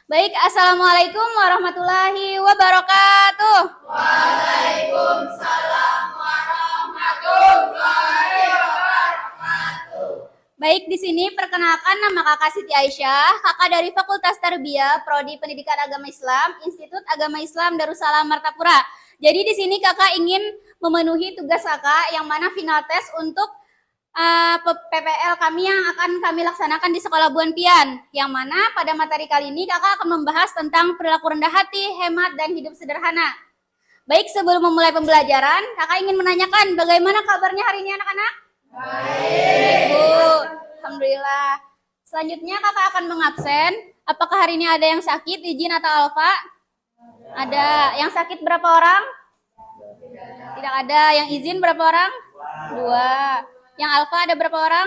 Baik, Assalamualaikum warahmatullahi wabarakatuh. Waalaikumsalam warahmatullahi wabarakatuh. Baik, di sini perkenalkan nama Kakak Siti Aisyah, kakak dari Fakultas Tarbiyah, Prodi Pendidikan Agama Islam, Institut Agama Islam Darussalam Martapura. Jadi di sini kakak ingin memenuhi tugas kakak yang mana final tes untuk PPL kami yang akan kami laksanakan di Sekolah Buan Pian, yang mana pada materi kali ini kakak akan membahas tentang perilaku rendah hati, hemat, dan hidup sederhana. Baik, sebelum memulai pembelajaran, kakak ingin menanyakan bagaimana kabarnya hari ini anak-anak? Baik, Bu. Alhamdulillah. Selanjutnya kakak akan mengabsen. Apakah hari ini ada yang sakit, izin atau alfa? Ada. Yang sakit berapa orang? Tidak ada. Yang izin berapa orang? 2. Yang alfa ada berapa orang?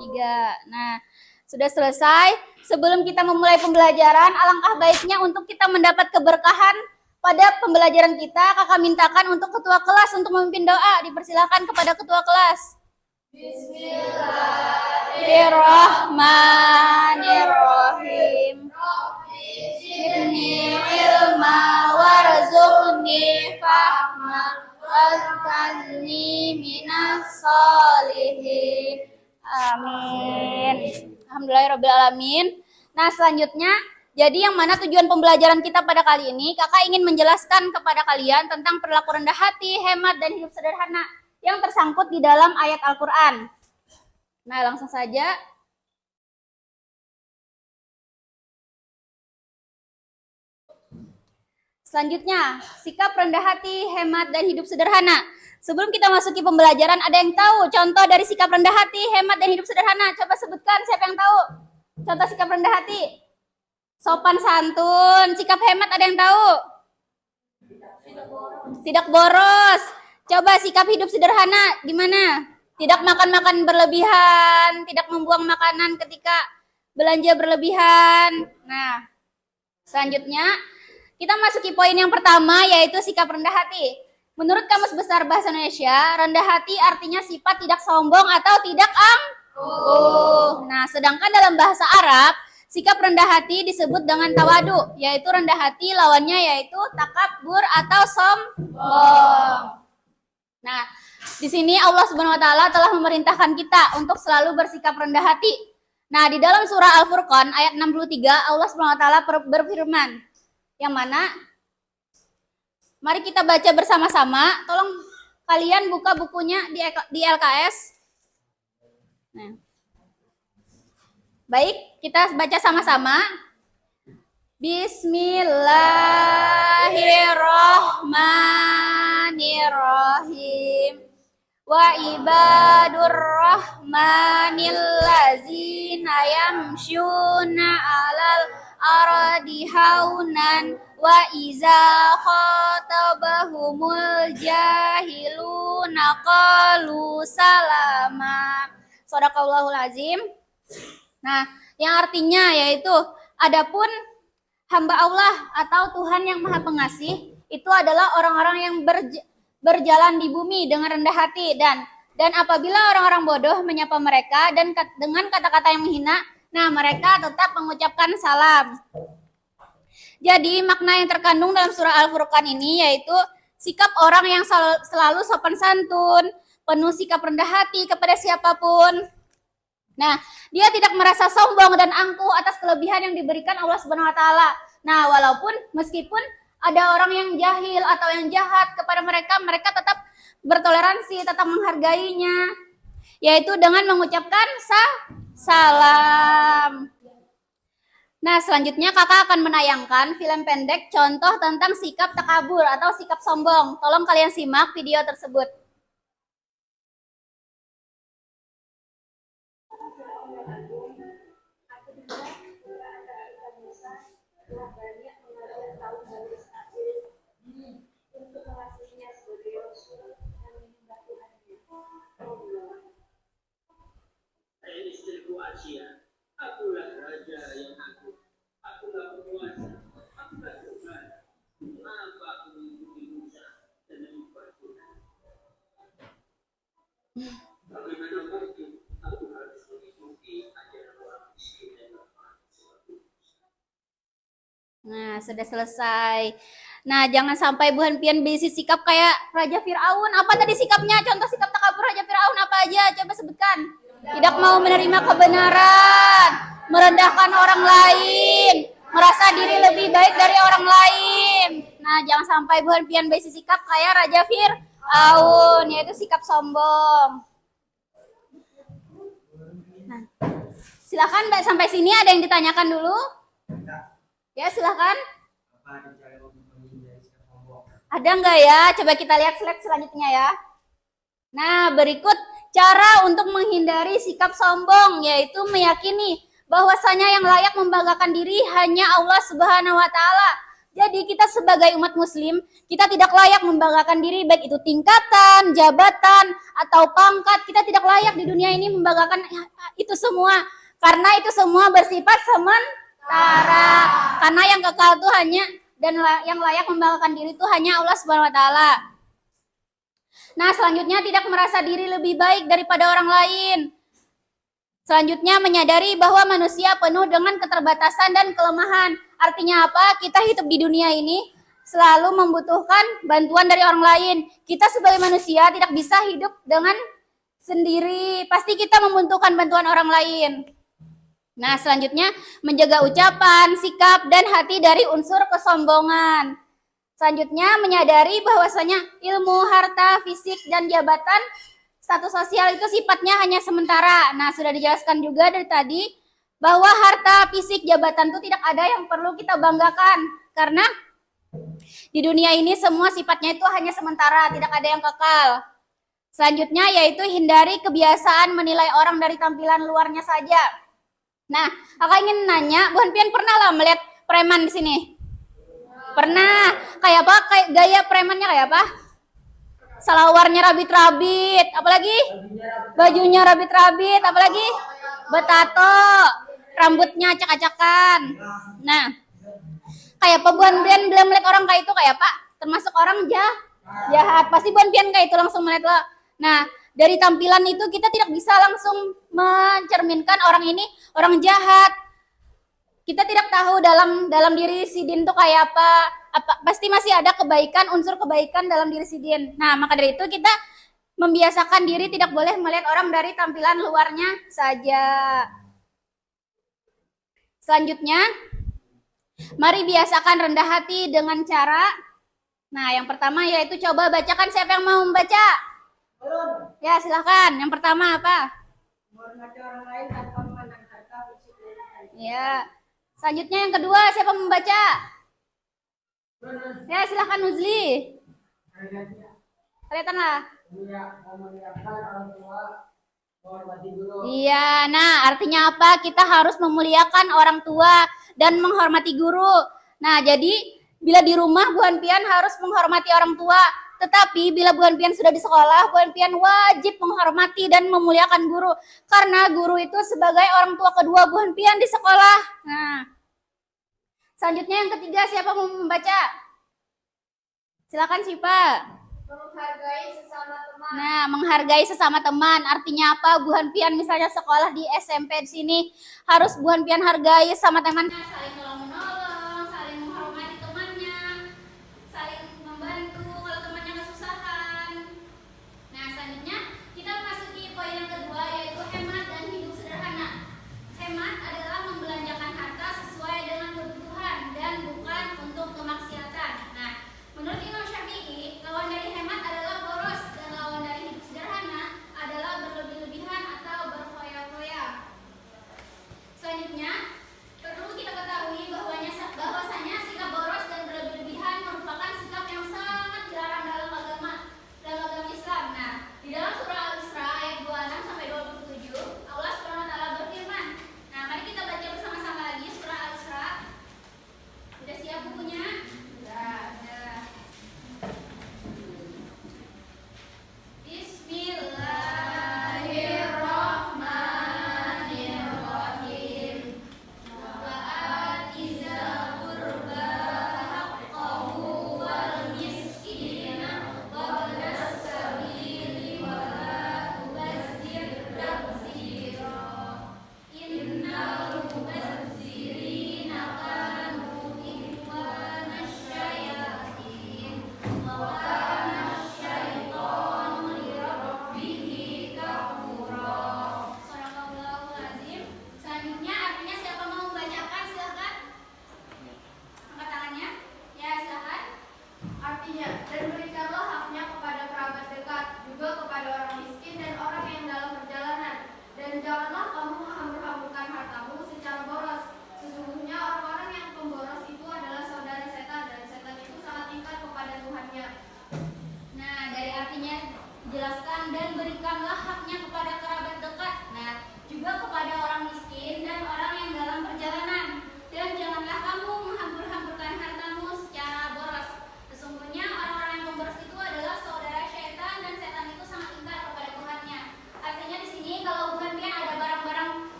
3. Nah, sudah selesai. Sebelum kita memulai pembelajaran, alangkah baiknya untuk kita mendapat keberkahan pada pembelajaran kita, kakak mintakan untuk ketua kelas untuk memimpin doa. Dipersilakan kepada ketua kelas. Bismillahirrahmanirrahim. Zidni ilma warzuqni fahma waj'alni minas sholihin. Amin. Alhamdulillahirabbil alamin. Nah, selanjutnya, jadi yang mana tujuan pembelajaran kita pada kali ini, kakak ingin menjelaskan kepada kalian tentang perilaku rendah hati, hemat, dan hidup sederhana yang tersangkut di dalam ayat Al-Quran. Nah, langsung saja. Selanjutnya, sikap rendah hati, hemat, dan hidup sederhana. Sebelum kita masuki pembelajaran, ada yang tahu contoh dari sikap rendah hati, hemat, dan hidup sederhana? Coba sebutkan siapa yang tahu contoh sikap rendah hati. Sopan santun. Sikap hemat ada yang tahu? Tidak boros. Coba sikap hidup sederhana gimana? Tidak makan-makan berlebihan, tidak membuang makanan ketika belanja berlebihan. Nah, selanjutnya kita masuki poin yang pertama, yaitu sikap rendah hati. Menurut Kamus Besar Bahasa Indonesia, rendah hati artinya sifat tidak sombong atau tidak angkuh. Nah, sedangkan dalam bahasa Arab, sikap rendah hati disebut dengan tawadu, yaitu rendah hati, lawannya yaitu takabur atau sombong. Nah, di sini Allah Subhanahu wa taala telah memerintahkan kita untuk selalu bersikap rendah hati. Nah, di dalam surah Al-Furqan ayat 63 Allah Subhanahu wa taala berfirman, yang mana mari kita baca bersama-sama. Tolong kalian buka bukunya di LKS. Nah. Baik, kita baca sama-sama. Bismillahirrahmanirrahim. Wa ibadur rahmanil ladzina yamshuna 'alal ardi haunan wa iza khatabahumul jahiluna qalu salama. Shadaqallahul azim. Nah, yang artinya yaitu adapun hamba Allah atau Tuhan yang Maha Pengasih itu adalah orang-orang yang berjalan di bumi dengan rendah hati, dan apabila orang-orang bodoh menyapa mereka dan dengan kata-kata yang menghina, nah mereka tetap mengucapkan salam. Jadi makna yang terkandung dalam surah Al-Furqan ini yaitu sikap orang yang selalu sopan santun, penuh sikap rendah hati kepada siapapun. Nah, dia tidak merasa sombong dan angkuh atas kelebihan yang diberikan Allah Subhanahu wa taala. Nah, walaupun meskipun ada orang yang jahil atau yang jahat kepada mereka, mereka tetap bertoleransi, tetap menghargainya, yaitu dengan mengucapkan salam. Nah, selanjutnya kakak akan menayangkan film pendek contoh tentang sikap takabur atau sikap sombong. Tolong kalian simak video tersebut. Asia, akulah raja yang agung, akulah penguasa, akulah Tuhan. Mengapa aku mengikuti Musa dan mengubah Tuhan? Bagaimana mungkin aku harus mengikuti ajaran orang miskin dan orang Nah, sudah selesai. Nah, jangan sampai Bu Hanpian berisi sikap kayak Raja Fir'aun. Apa tadi sikapnya? Contoh sikap takabur Raja Fir'aun apa aja? Coba sebutkan. Tidak mau menerima kebenaran, merendahkan orang lain, merasa diri lebih baik dari orang lain. Nah, jangan sampai Bu Hanpian berisi sikap kayak Raja Fir'aun, yaitu sikap sombong. Nah, silakan Mbak, sampai sini ada yang ditanyakan dulu? Ya, silakan. Ada nggak ya? Coba kita lihat slide selanjutnya ya. Nah, berikut cara untuk menghindari sikap sombong, yaitu meyakini bahwasanya yang layak membanggakan diri hanya Allah Subhanahu wa Ta'ala. Jadi kita sebagai umat muslim, kita tidak layak membanggakan diri, baik itu tingkatan, jabatan, atau pangkat. Kita tidak layak di dunia ini membanggakan itu semua, karena itu semua bersifat sementara. Karena yang kekal itu hanya, dan yang layak membanggakan diri itu hanya Allah Subhanahu wa Ta'ala. Nah, selanjutnya tidak merasa diri lebih baik daripada orang lain. Selanjutnya menyadari bahwa manusia penuh dengan keterbatasan dan kelemahan. Artinya apa? Kita hidup di dunia ini selalu membutuhkan bantuan dari orang lain. Kita sebagai manusia tidak bisa hidup dengan sendiri. Pasti kita membutuhkan bantuan orang lain. Nah, selanjutnya menjaga ucapan, sikap, dan hati dari unsur kesombongan. Selanjutnya menyadari bahwasanya ilmu, harta, fisik, dan jabatan, status sosial itu sifatnya hanya sementara. Nah, sudah dijelaskan juga dari tadi bahwa harta, fisik, jabatan itu tidak ada yang perlu kita banggakan. Karena di dunia ini semua sifatnya itu hanya sementara, tidak ada yang kekal. Selanjutnya yaitu hindari kebiasaan menilai orang dari tampilan luarnya saja. Nah, kakak ingin nanya, Bu Hanpian pernah lah melihat preman di sini? Pernah. Kayak apa? Kayak gaya premannya kayak apa? Selawarnya rabit-rabit, apalagi bajunya rabit-rabit, apalagi betato, rambutnya acak-acakan. Nah, kayak apa Bu Hanpian belum melihat orang kayak itu kayak apa? Termasuk orang jahat. Pasti Bu Hanpian kayak itu langsung melihat lo. Nah, dari tampilan itu kita tidak bisa langsung mencerminkan orang ini orang jahat. Kita tidak tahu dalam diri si Din tuh kayak apa. Pasti masih ada kebaikan, unsur kebaikan dalam diri si Din. Nah, maka dari itu kita membiasakan diri tidak boleh melihat orang dari tampilan luarnya saja. Selanjutnya, mari biasakan rendah hati dengan cara, nah yang pertama yaitu coba bacakan, siapa yang mau membaca? Ya, silahkan. Yang pertama apa? Menghormati orang lain tanpa memandang harta, fisik, dan Ya. Selanjutnya yang kedua, siapa membaca? Ya, silahkan Nuzli. Kelihatanlah. memuliakan orang tua, menghormati guru. Iya, nah artinya apa? Kita harus memuliakan orang tua dan menghormati guru. Nah, jadi bila di rumah Bu Hanpian harus menghormati orang tua. Tetapi bila Bu Hanpian sudah di sekolah, Bu Hanpian wajib menghormati dan memuliakan guru. Karena guru itu sebagai orang tua kedua Bu Hanpian di sekolah. Nah, selanjutnya yang ketiga, siapa mau membaca? Silakan Sipa. Menghargai sesama teman. Nah, menghargai sesama teman. Artinya apa? Bu Hanpian misalnya sekolah di SMP di sini, harus Bu Hanpian hargai sama temannya. Saling tolong-menolong, saling menghormati temannya, saling membantu kalau temannya kesusahan. Nah, selanjutnya kita memasuki poin yang kedua, yaitu hemat dan hidup sederhana. Hemat adalah membelanjakan harta sesuai dengan kebutuhan dan bukan untuk kemaksiatan. Nah, menurut Imam Syafi'i, lawan dari hemat adalah boros dan lawan dari hidup sederhana adalah berlebih-lebihan atau berfoya-foya. Selanjutnya, perlu kita ketahui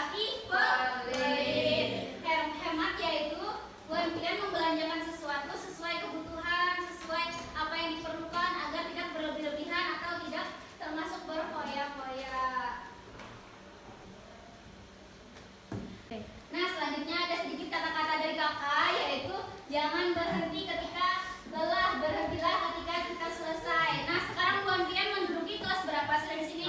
hati, hemat yaitu Bu Anfian membelanjakan sesuatu sesuai kebutuhan, sesuai apa yang diperlukan agar tidak berlebih-lebihan atau tidak termasuk berfoya-foya. Nah, selanjutnya ada sedikit kata-kata dari kakak, yaitu jangan berhenti ketika lelah, berhentilah ketika kita selesai. Nah, sekarang Bu Anfian menduduki kelas berapa sudah di sini?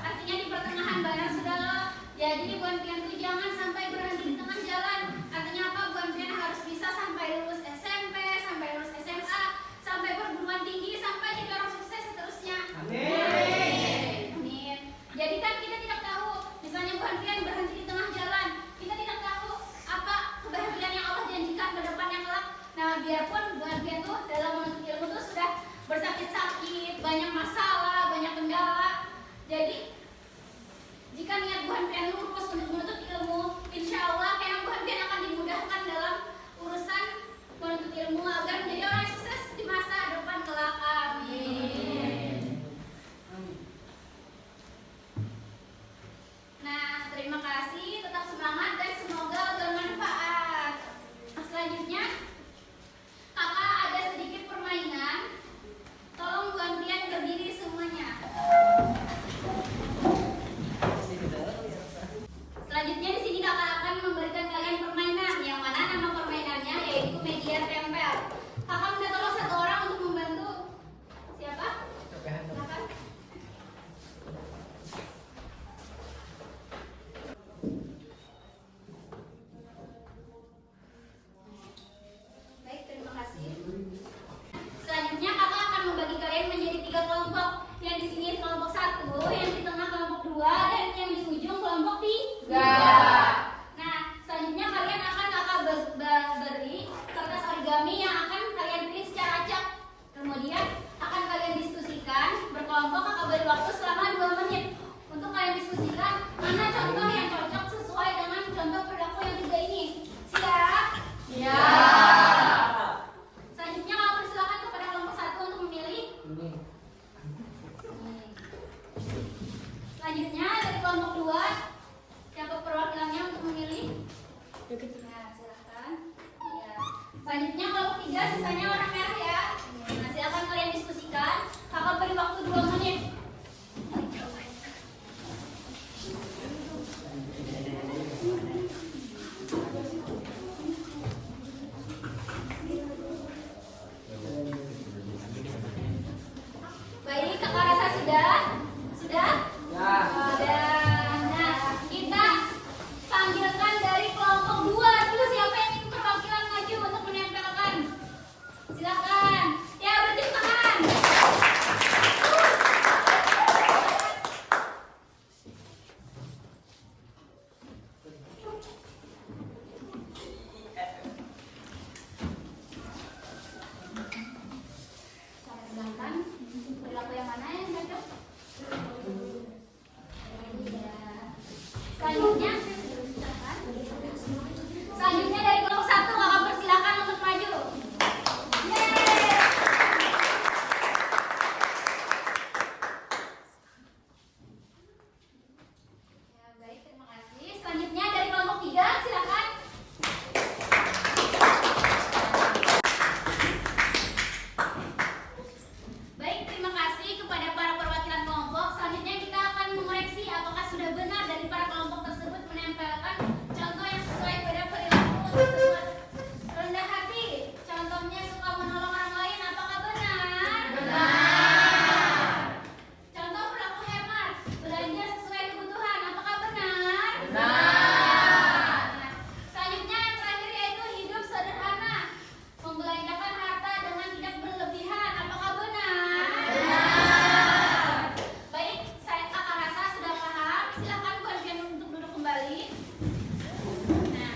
Artinya di pertengahan banyak sudah loh. Jadi Bu Anfian tuh jangan sampai berhenti di tengah jalan. Artinya apa? Bu Anfian harus bisa sampai lulus SMP, sampai lulus SMA, sampai perguruan tinggi, sampai jadi orang sukses seterusnya. Amin. Amin. Jadi kan kita tidak tahu, misalnya Bu Anfian berhenti di tengah jalan, kita tidak tahu apa kebahagiaan yang Allah janjikan ke depannya kelak. Nah, biarpun Bu Anfian tuh dalam menuntut ilmu tuh sudah bersakit-sakit, banyak masalah, banyak kendala. Jadi jika niat Bu Anfian lurus untuk menuntut ilmu, insya Allah kayak Bu Anfian akan dimudahkan dalam urusan menuntut ilmu agar menjadi orang yang sukses di masa depan kelak. Amin. Nah, terima kasih, tetap semangat dan semoga bermanfaat. Selanjutnya, kakak ada sedikit permainan. Tolong Bu Anfian berdiri semuanya. Selanjutnya di sini kakak akan memberikan kalian permainan, yang mana nama permainannya yaitu media tempel. Kakak minta tolong satu orang untuk membantu. Siapa? Silakan. Baik, terima kasih. Selanjutnya kakak akan membagi kalian menjadi 3 kelompok. Yang di sini kelompok 1, yang di tengah kelompok 2, dan yang di ujung kelompok 3. Nah, selanjutnya kalian akan kakak beri kertas origami yang akan kalian pilih secara acak. Kemudian akan kalian diskusikan berkelompok. Kakak beri waktu selama 2 menit untuk kalian diskusikan mana contoh yang cocok sesuai dengan contoh perilaku yang 3 ini. Siap? Selanjutnya kakak persilakan kepada kelompok 1 untuk memilih. Selanjutnya dari kelompok 2, siapa perwakilannya untuk memilih? Nah, silakan. Ya. Selanjutnya kelompok 3, sisanya warna merah ya. Nah, silakan kalian diskusikan. Kakak beri waktu 2 menit. Baik, kakak rasa sudah? Sudah? Nah, kita panggilkan dari kelompok 2 dulu. Siapa yang ingin perwakilan maju untuk menempelkan? Silakan. Ya, bertepuk tangan. Silakan. Perilaku yang mana yang cocok? Selanjutnya dari kelompok 1, kakak persilakan untuk maju. Yeay. Ya, baik, terima kasih. Selanjutnya dari kelompok 3, silakan. Baik, terima kasih kepada para perwakilan kelompok. Selanjutnya kita akan mengoreksi apakah sudah benar dari para kelompok tersebut menempelkan contoh yang sesuai pada perilaku tersebut. Rendah hati, contohnya suka menolong orang lain, apakah benar? Benar. Contoh perilaku hemat, belanja sesuai kebutuhan, apakah benar? Benar. Nah, selanjutnya yang terakhir yaitu hidup sederhana, membelanjakan harta dengan tidak berlebihan, apakah benar? Benar. Baik, kakak rasa sudah paham. Silakan Bu Anfian untuk duduk kembali. Nah,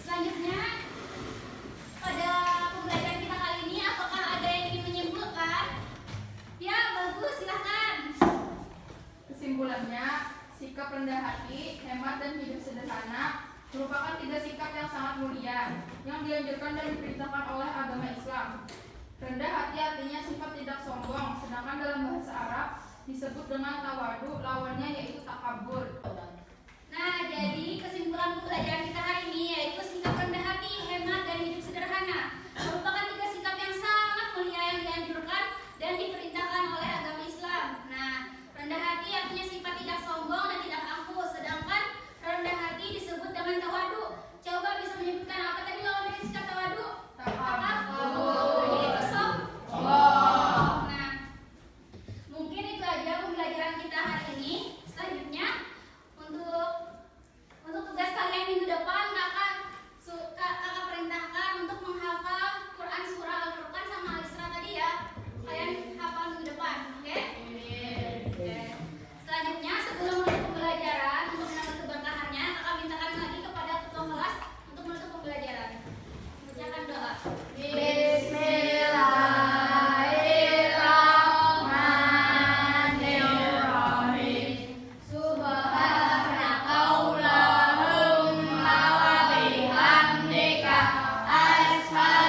selanjutnya pada pembelajaran kita kali ini, apakah ada yang ingin menyimpulkan? Ya, bagus, silakan. Kesimpulannya, sikap rendah hati, hemat, dan hidup sederhana merupakan 3 sikap yang sangat mulia yang dianjurkan dan diperintahkan oleh agama Islam. Rendah hati artinya sifat tidak sombong, sedangkan dalam bahasa Arab, disebut dengan tawadu, lawannya yaitu takabur. Nah, jadi kesimpulan pembelajaran kita hari ini yaitu sikap rendah hati, hemat, dan hidup sederhana merupakan 3 sikap yang sangat mulia yang dianjurkan dan diperintahkan oleh agama Islam. Nah, rendah hati artinya sifat tidak sombong dan tidak angkuh, sedangkan rendah hati disebut dengan tawadu. Coba bisa menyebutkan apa tadi lawan dari sikap tawadu? Takabur. Jadi sombong. Nah, mungkin itu aja pembelajaran kita hari ini. Selanjutnya untuk tugas kalian minggu depan kakak perintahkan untuk menghafal Quran surah Al-Furqan sama Al-Isra tadi ya. Kalian hafal minggu depan, oke? Oke. Selanjutnya sebelum menutup pembelajaran untuk menambah keberkahannya, kakak mintakan lagi kepada ketua kelas untuk menutup pembelajaran. Bacakan doa. Subhanakallahumma wa bihamdika asyhadu